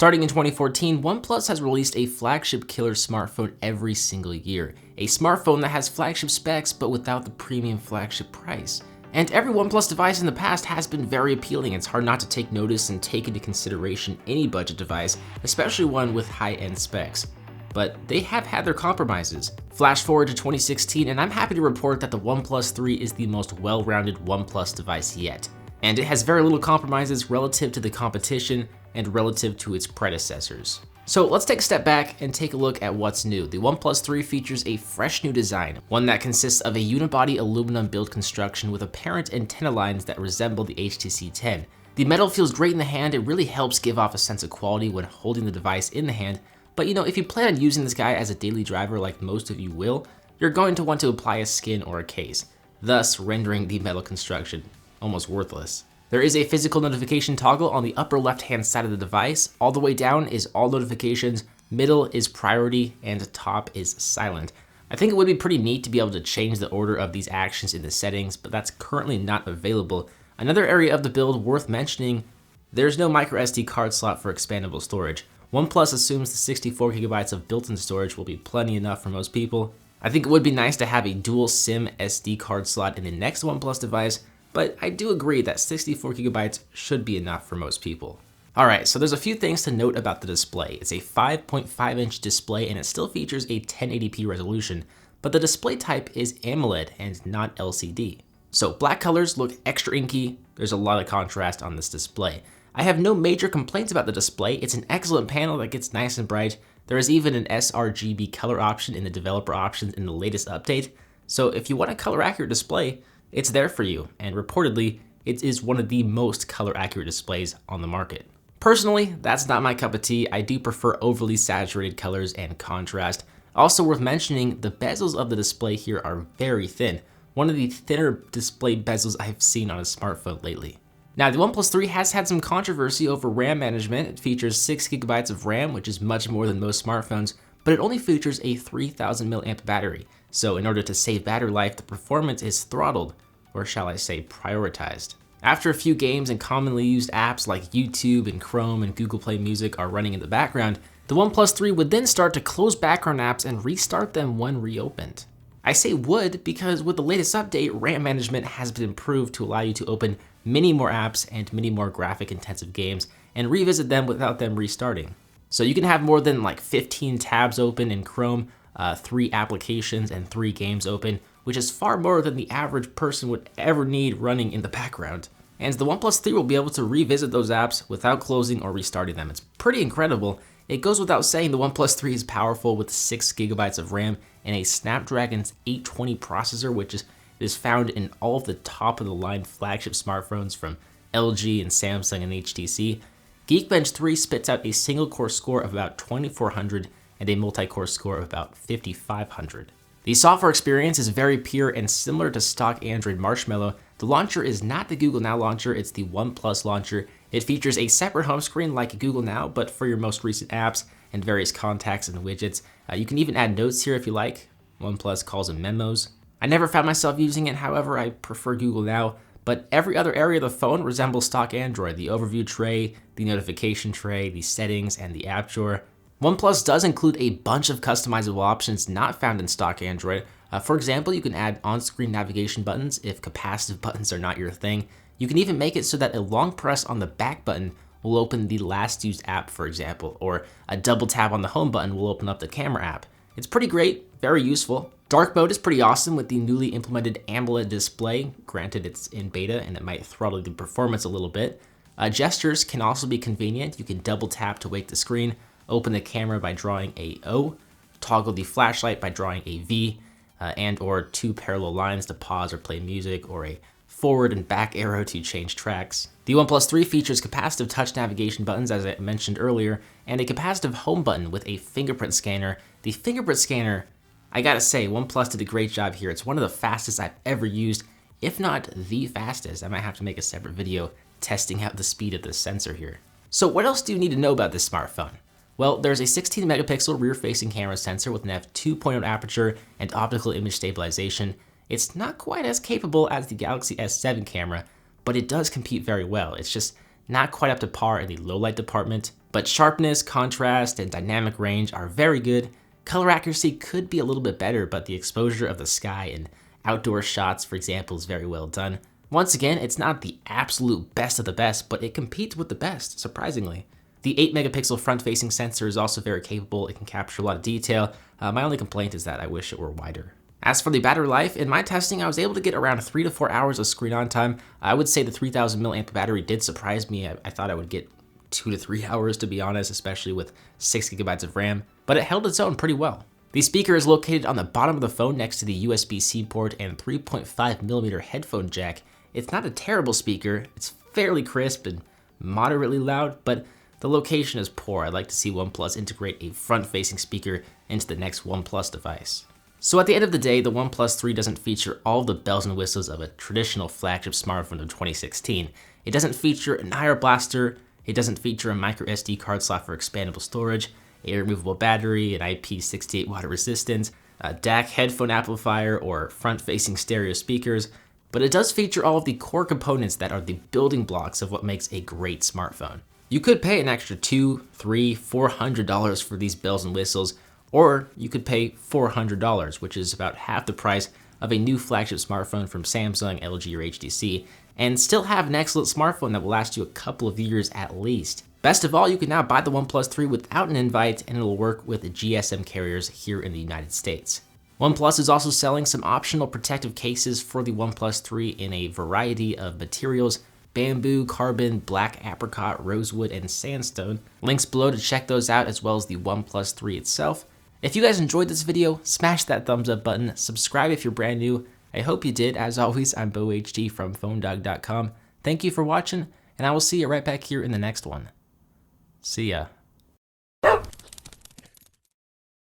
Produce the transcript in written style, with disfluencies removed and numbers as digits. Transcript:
Starting in 2014, OnePlus has released a flagship killer smartphone every single year. A smartphone that has flagship specs but without the premium flagship price. And every OnePlus device in the past has been very appealing. It's hard not to take notice and take into consideration any budget device, especially one with high-end specs. But they have had their compromises. Flash forward to 2016, and I'm happy to report that the OnePlus 3 is the most well-rounded OnePlus device yet. And it has very little compromises relative to the competition and relative to its predecessors. So let's take a step back and take a look at what's new. The OnePlus 3 features a fresh new design, one that consists of a unibody aluminum build construction with apparent antenna lines that resemble the HTC 10. The metal feels great in the hand. It really helps give off a sense of quality when holding the device in the hand. But if you plan on using this guy as a daily driver like most of you will, you're going to want to apply a skin or a case, thus rendering the metal construction almost worthless. There is a physical notification toggle on the upper left-hand side of the device. All the way down is all notifications, middle is priority, and top is silent. I think it would be pretty neat to be able to change the order of these actions in the settings, but that's currently not available. Another area of the build worth mentioning, there's no microSD card slot for expandable storage. OnePlus assumes the 64 gigabytes of built-in storage will be plenty enough for most people. I think it would be nice to have a dual SIM SD card slot in the next OnePlus device, but I do agree that 64 gigabytes should be enough for most people. Alright, so there's a few things to note about the display. It's a 5.5-inch display and it still features a 1080p resolution, but the display type is AMOLED and not LCD. So black colors look extra inky, there's a lot of contrast on this display. I have no major complaints about the display. It's an excellent panel that gets nice and bright. There is even an sRGB color option in the developer options in the latest update. So if you want a color accurate display, it's there for you, and reportedly, it is one of the most color accurate displays on the market. Personally, that's not my cup of tea. I do prefer overly saturated colors and contrast. Also worth mentioning, the bezels of the display here are very thin. One of the thinner display bezels I've seen on a smartphone lately. Now, the OnePlus 3 has had some controversy over RAM management. It features 6 gigabytes of RAM, which is much more than most smartphones, but it only features a 3000 mAh battery. So in order to save battery life, the performance is throttled, or shall I say prioritized. After a few games and commonly used apps like YouTube and Chrome and Google Play Music are running in the background, the OnePlus 3 would then start to close background apps and restart them when reopened. I say would because with the latest update, RAM management has been improved to allow you to open many more apps and many more graphic intensive games and revisit them without them restarting. So you can have more than like 15 tabs open in Chrome, 3 applications and 3 games open, which is far more than the average person would ever need running in the background. And the OnePlus 3 will be able to revisit those apps without closing or restarting them. It's pretty incredible. It goes without saying the OnePlus 3 is powerful with 6 gigabytes of RAM and a Snapdragon 820 processor, which is found in all of the top-of-the-line flagship smartphones from LG and Samsung and HTC. Geekbench 3 spits out a single-core score of about 2400 and a multi-core score of about 5500. The software experience is very pure and similar to stock Android Marshmallow. The launcher is not the Google Now launcher, it's the OnePlus launcher. It features a separate home screen like Google Now, but for your most recent apps and various contacts and widgets. You can even add notes here if you like. OnePlus calls them memos. I never found myself using it, however, I prefer Google Now, but every other area of the phone resembles stock Android. The overview tray, the notification tray, the settings, and the app drawer. OnePlus does include a bunch of customizable options not found in stock Android. For example, you can add on-screen navigation buttons if capacitive buttons are not your thing. You can even make it so that a long press on the back button will open the last used app, for example, or a double tap on the home button will open up the camera app. It's pretty great, very useful. Dark mode is pretty awesome with the newly implemented AMOLED display. Granted, it's in beta and it might throttle the performance a little bit. Gestures can also be convenient. You can double tap to wake the screen, open the camera by drawing a O, toggle the flashlight by drawing a V, and or 2 parallel lines to pause or play music, or a forward and back arrow to change tracks. The OnePlus 3 features capacitive touch navigation buttons, as I mentioned earlier, and a capacitive home button with a fingerprint scanner. The fingerprint scanner, I gotta say, OnePlus did a great job here. It's one of the fastest I've ever used, if not the fastest. I might have to make a separate video testing out the speed of this sensor here. So what else do you need to know about this smartphone? Well, there's a 16 megapixel rear-facing camera sensor with an f2.0 aperture and optical image stabilization. It's not quite as capable as the Galaxy S7 camera, but it does compete very well. It's just not quite up to par in the low light department, but sharpness, contrast, and dynamic range are very good. Color accuracy could be a little bit better, but the exposure of the sky and outdoor shots, for example, is very well done. Once again, it's not the absolute best of the best, but it competes with the best, surprisingly. The 8 megapixel front-facing sensor is also very capable. It can capture a lot of detail. My only complaint is that I wish it were wider. As for the battery life, in my testing, I was able to get around 3 to 4 hours of screen on time. I would say the 3000 mAh battery did surprise me. I thought I would get 2 to 3 hours, to be honest, especially with 6 gigabytes of RAM, but it held its own pretty well. The speaker is located on the bottom of the phone next to the USB-C port and 3.5mm headphone jack. It's not a terrible speaker. It's fairly crisp and moderately loud, but the location is poor. I'd like to see OnePlus integrate a front-facing speaker into the next OnePlus device. So at the end of the day, the OnePlus 3 doesn't feature all the bells and whistles of a traditional flagship smartphone of 2016. It doesn't feature an IR blaster, it doesn't feature a micro SD card slot for expandable storage, a removable battery, an IP68 water resistance, a DAC headphone amplifier, or front-facing stereo speakers, but it does feature all of the core components that are the building blocks of what makes a great smartphone. You could pay an extra $200, $300, $400 for these bells and whistles, or you could pay $400, which is about half the price of a new flagship smartphone from Samsung, LG, or HTC, and still have an excellent smartphone that will last you a couple of years at least. Best of all, you can now buy the OnePlus 3 without an invite, and it'll work with the GSM carriers here in the United States. OnePlus is also selling some optional protective cases for the OnePlus 3 in a variety of materials: bamboo, carbon, black apricot, rosewood, and sandstone. Links below to check those out, as well as the OnePlus 3 itself. If you guys enjoyed this video, smash that thumbs up button, subscribe if you're brand new. I hope you did. As always, I'm BoHD from PhoneDog.com. Thank you for watching, and I will see you right back here in the next one. See ya.